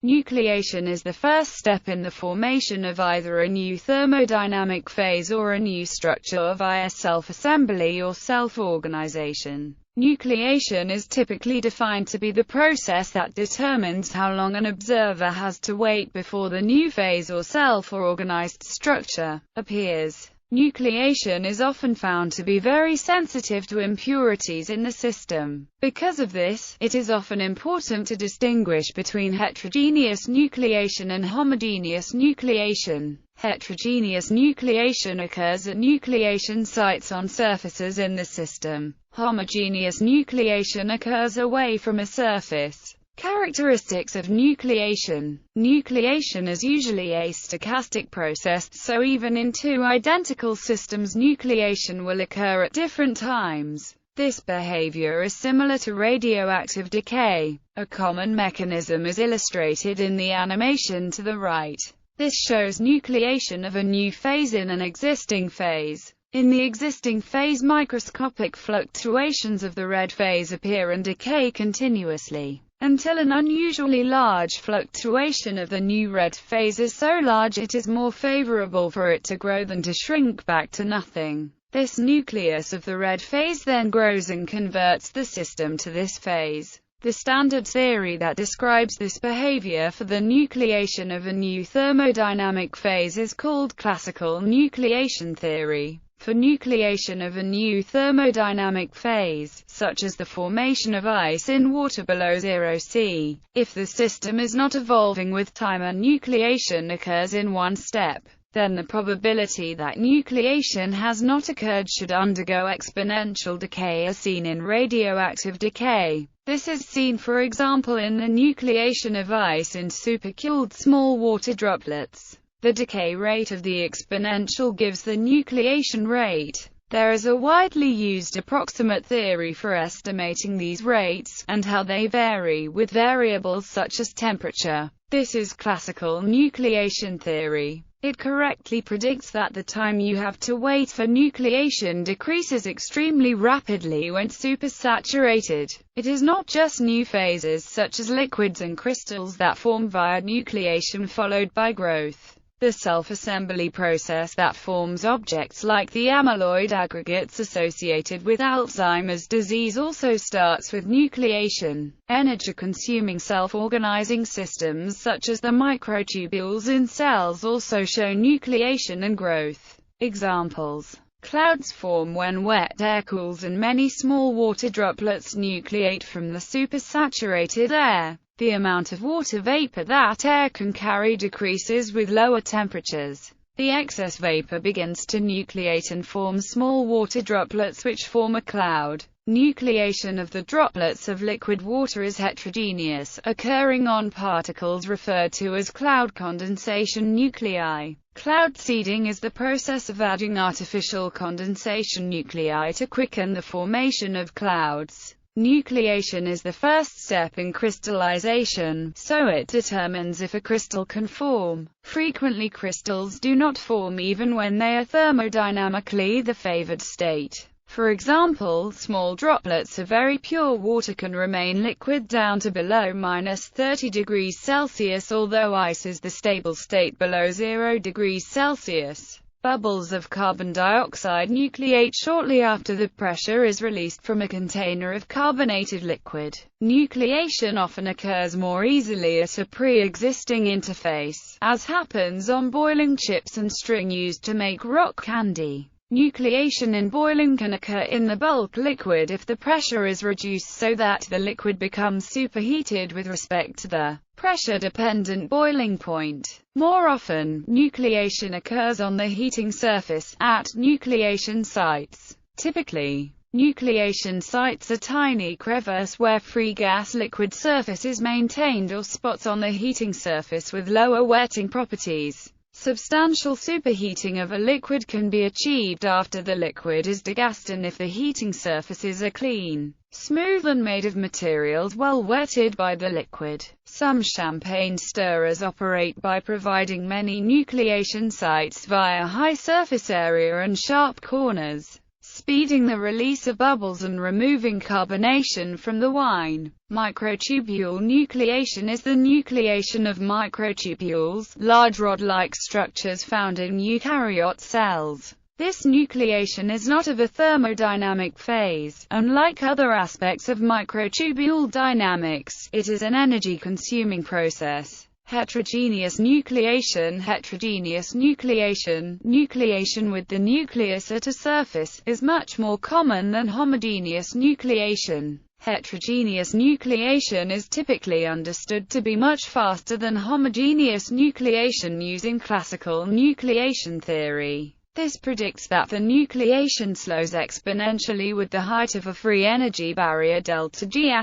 Nucleation is the first step in the formation of either a new thermodynamic phase or a new structure via self-assembly or self-organization. Nucleation is typically defined to be the process that determines how long an observer has to wait before the new phase or self-organized structure appears. Nucleation is often found to be very sensitive to impurities in the system. Because of this, it is often important to distinguish between heterogeneous nucleation and homogeneous nucleation. Heterogeneous nucleation occurs at nucleation sites on surfaces in the system. Homogeneous nucleation occurs away from a surface. Characteristics of nucleation. Nucleation is usually a stochastic process, so even in two identical systems nucleation will occur at different times. This behavior is similar to radioactive decay. A common mechanism is illustrated in the animation to the right. This shows nucleation of a new phase in an existing phase. In the existing phase, microscopic fluctuations of the red phase appear and decay continuously, until an unusually large fluctuation of the new red phase is so large it is more favorable for it to grow than to shrink back to nothing. This nucleus of the red phase then grows and converts the system to this phase. The standard theory that describes this behavior for the nucleation of a new thermodynamic phase is called classical nucleation theory. For nucleation of a new thermodynamic phase, such as the formation of ice in water below 0 C, if the system is not evolving with time and nucleation occurs in one step, then the probability that nucleation has not occurred should undergo exponential decay as seen in radioactive decay. This is seen for example in the nucleation of ice in supercooled small water droplets. The decay rate of the exponential gives the nucleation rate. There is a widely used approximate theory for estimating these rates, and how they vary with variables such as temperature. This is classical nucleation theory. It correctly predicts that the time you have to wait for nucleation decreases extremely rapidly when supersaturated. It is not just new phases such as liquids and crystals that form via nucleation followed by growth. The self-assembly process that forms objects like the amyloid aggregates associated with Alzheimer's disease also starts with nucleation. Energy-consuming self-organizing systems such as the microtubules in cells also show nucleation and growth. Examples: clouds form when wet air cools and many small water droplets nucleate from the supersaturated air. The amount of water vapor that air can carry decreases with lower temperatures. The excess vapor begins to nucleate and form small water droplets which form a cloud. Nucleation of the droplets of liquid water is heterogeneous, occurring on particles referred to as cloud condensation nuclei. Cloud seeding is the process of adding artificial condensation nuclei to quicken the formation of clouds. Nucleation is the first step in crystallization, so it determines if a crystal can form. Frequently crystals do not form even when they are thermodynamically the favored state. For example, small droplets of very pure water can remain liquid down to below -30 degrees Celsius, although ice is the stable state below 0 degrees Celsius. Bubbles of carbon dioxide nucleate shortly after the pressure is released from a container of carbonated liquid. Nucleation often occurs more easily at a pre-existing interface, as happens on boiling chips and string used to make rock candy. Nucleation in boiling can occur in the bulk liquid if the pressure is reduced so that the liquid becomes superheated with respect to the pressure-dependent boiling point. More often, nucleation occurs on the heating surface, at nucleation sites. Typically, nucleation sites are tiny crevices where free gas-liquid surface is maintained or spots on the heating surface with lower wetting properties. Substantial superheating of a liquid can be achieved after the liquid is degassed and if the heating surfaces are clean, smooth and made of materials well wetted by the liquid. Some champagne stirrers operate by providing many nucleation sites via high surface area and sharp corners. speeding the release of bubbles and removing carbonation from the wine. Microtubule nucleation is the nucleation of microtubules, large rod-like structures found in eukaryote cells. This nucleation is not of a thermodynamic phase. Unlike other aspects of microtubule dynamics, it is an energy-consuming process. Heterogeneous nucleation. Heterogeneous nucleation, nucleation with the nucleus at a surface, is much more common than homogeneous nucleation. Heterogeneous nucleation is typically understood to be much faster than homogeneous nucleation using classical nucleation theory. This predicts that the nucleation slows exponentially with the height of a free energy barrier delta G**.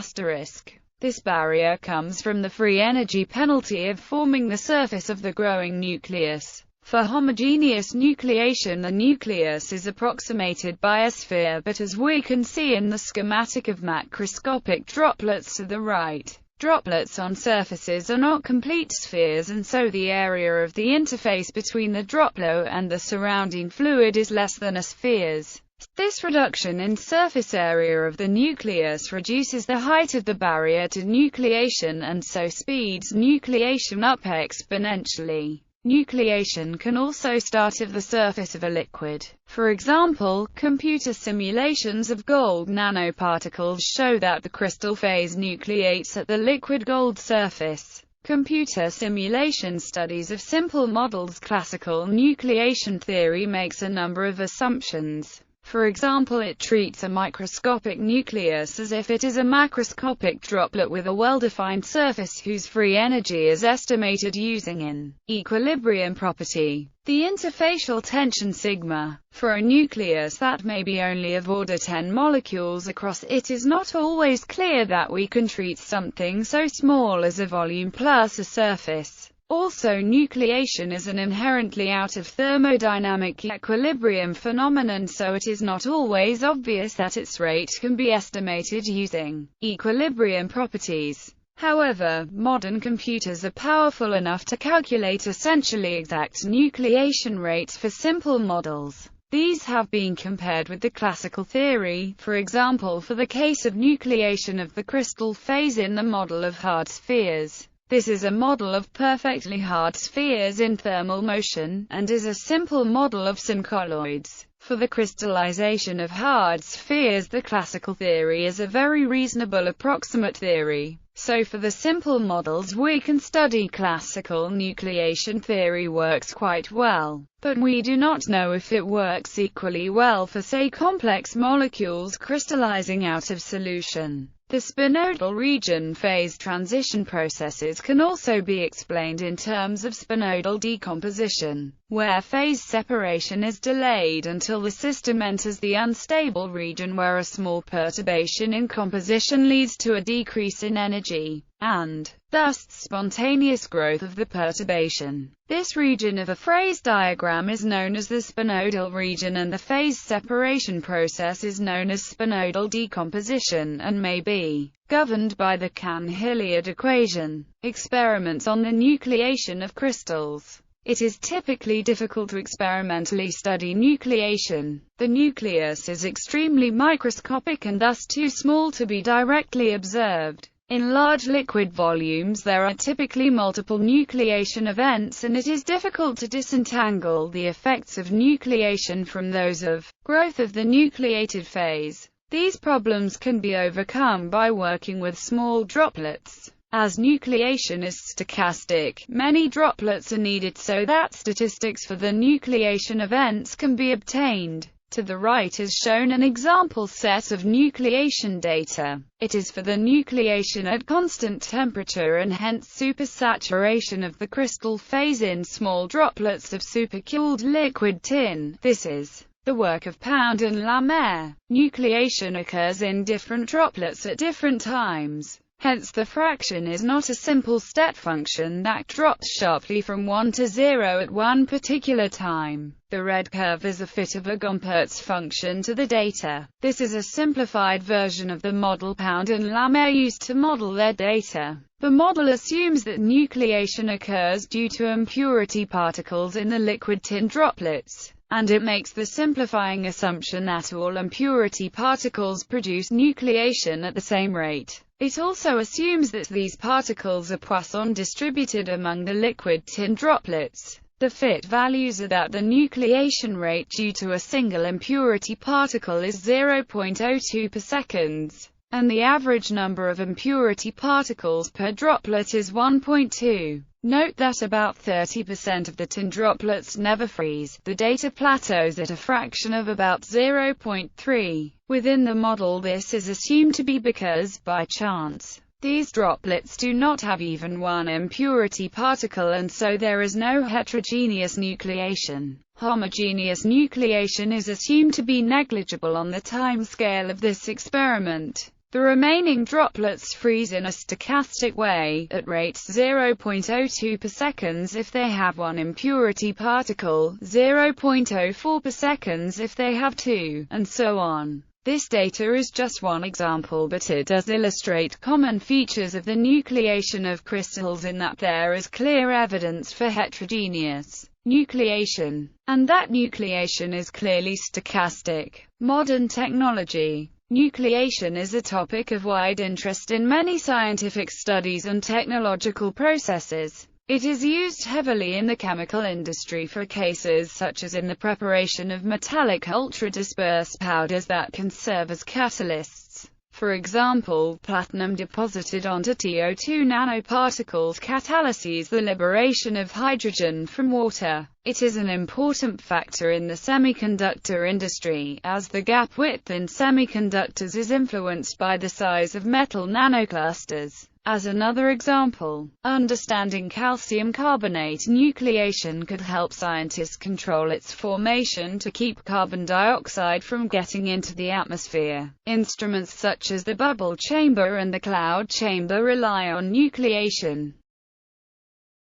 This barrier comes from the free energy penalty of forming the surface of the growing nucleus. For homogeneous nucleation, the nucleus is approximated by a sphere, but as we can see in the schematic of macroscopic droplets to the right, droplets on surfaces are not complete spheres, and so the area of the interface between the droplet and the surrounding fluid is less than a sphere's. This reduction in surface area of the nucleus reduces the height of the barrier to nucleation and so speeds nucleation up exponentially. Nucleation can also start at the surface of a liquid. For example, computer simulations of gold nanoparticles show that the crystal phase nucleates at the liquid gold surface. Computer simulation studies of simple models. Classical nucleation theory makes a number of assumptions. For example, it treats a microscopic nucleus as if it is a macroscopic droplet with a well-defined surface whose free energy is estimated using an equilibrium property, the interfacial tension sigma. For a nucleus that may be only of order 10 molecules across, it is not always clear that we can treat something so small as a volume plus a surface. Also, nucleation is an inherently out of thermodynamic equilibrium phenomenon, so it is not always obvious that its rate can be estimated using equilibrium properties. However, modern computers are powerful enough to calculate essentially exact nucleation rates for simple models. These have been compared with the classical theory, for example for the case of nucleation of the crystal phase in the model of hard spheres. This is a model of perfectly hard spheres in thermal motion, and is a simple model of some colloids. For the crystallization of hard spheres, the classical theory is a very reasonable approximate theory. So for the simple models we can study classical nucleation theory works quite well. But we do not know if it works equally well for, say, complex molecules crystallizing out of solution. The spinodal region phase transition processes can also be explained in terms of spinodal decomposition, where phase separation is delayed until the system enters the unstable region, where a small perturbation in composition leads to a decrease in energy, and thus spontaneous growth of the perturbation. This region of a phase diagram is known as the spinodal region, and the phase separation process is known as spinodal decomposition, and may be governed by the Cahn-Hilliard equation. Experiments on the nucleation of crystals. It is typically difficult to experimentally study nucleation. The nucleus is extremely microscopic and thus too small to be directly observed. In large liquid volumes there are typically multiple nucleation events, and it is difficult to disentangle the effects of nucleation from those of growth of the nucleated phase. These problems can be overcome by working with small droplets. As nucleation is stochastic, many droplets are needed so that statistics for the nucleation events can be obtained. To the right is shown an example set of nucleation data. It is for the nucleation at constant temperature and hence supersaturation of the crystal phase in small droplets of supercooled liquid tin. This is the work of Pound and Lamer. Nucleation occurs in different droplets at different times. Hence the fraction is not a simple step function that drops sharply from 1 to 0 at one particular time. The red curve is a fit of a Gompertz function to the data. This is a simplified version of the model Pound and Lamer used to model their data. The model assumes that nucleation occurs due to impurity particles in the liquid tin droplets. and it makes the simplifying assumption that all impurity particles produce nucleation at the same rate. It also assumes that these particles are Poisson distributed among the liquid tin droplets. The fit values are that the nucleation rate due to a single impurity particle is 0.02 per second, and the average number of impurity particles per droplet is 1.2. Note that about 30% of the tin droplets never freeze. The data plateaus at a fraction of about 0.3. Within the model, this is assumed to be because, by chance, these droplets do not have even one impurity particle, and so there is no heterogeneous nucleation. Homogeneous nucleation is assumed to be negligible on the time scale of this experiment. The remaining droplets freeze in a stochastic way, at rates 0.02 per second if they have one impurity particle, 0.04 per second if they have two, and so on. This data is just one example, but it does illustrate common features of the nucleation of crystals in that there is clear evidence for heterogeneous nucleation, and that nucleation is clearly stochastic. Modern technology. Nucleation is a topic of wide interest in many scientific studies and technological processes. It is used heavily in the chemical industry for cases such as in the preparation of metallic ultra-disperse powders that can serve as catalysts. For example, platinum deposited onto TO2 nanoparticles catalyses the liberation of hydrogen from water. It is an important factor in the semiconductor industry, as the gap width in semiconductors is influenced by the size of metal nanoclusters. As another example, understanding calcium carbonate nucleation could help scientists control its formation to keep carbon dioxide from getting into the atmosphere. Instruments such as the bubble chamber and the cloud chamber rely on nucleation.